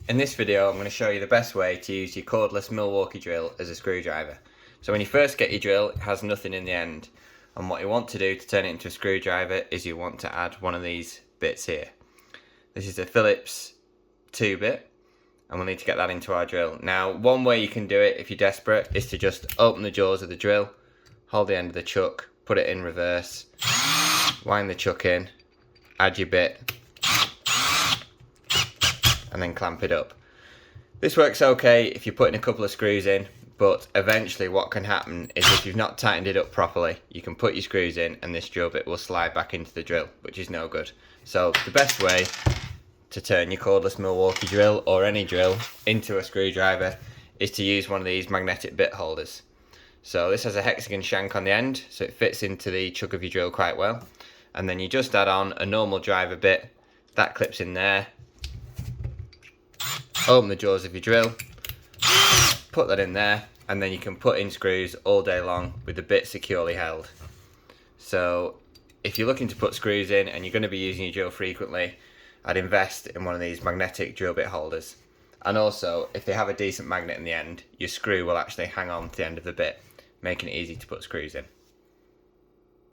In this video I'm going to show you the best way to use your cordless Milwaukee drill as a screwdriver. So when you first get your drill, it has nothing in the end, and what you want to do to turn it into a screwdriver is you want to add one of these bits here. This is a Phillips 2-bit, and we'll need to get that into our drill. Now, one way you can do it if you're desperate is to just open the jaws of the drill, hold the end of the chuck, put it in reverse, wind the chuck in, add your bit, and then clamp it up. This works okay if you're putting a couple of screws in, but eventually what can happen is if you've not tightened it up properly, you can put your screws in and this drill bit will slide back into the drill, which is no good. So the best way to turn your cordless Milwaukee drill or any drill into a screwdriver is to use one of these magnetic bit holders. So this has a hexagon shank on the end, so it fits into the chuck of your drill quite well. And then you just add on a normal driver bit, that clips in there. Open the jaws of your drill, put that in there, and then you can put in screws all day long with the bit securely held. So if you're looking to put screws in and you're going to be using your drill frequently, I'd invest in one of these magnetic drill bit holders. And also, if they have a decent magnet in the end, your screw will actually hang on to the end of the bit, making it easy to put screws in.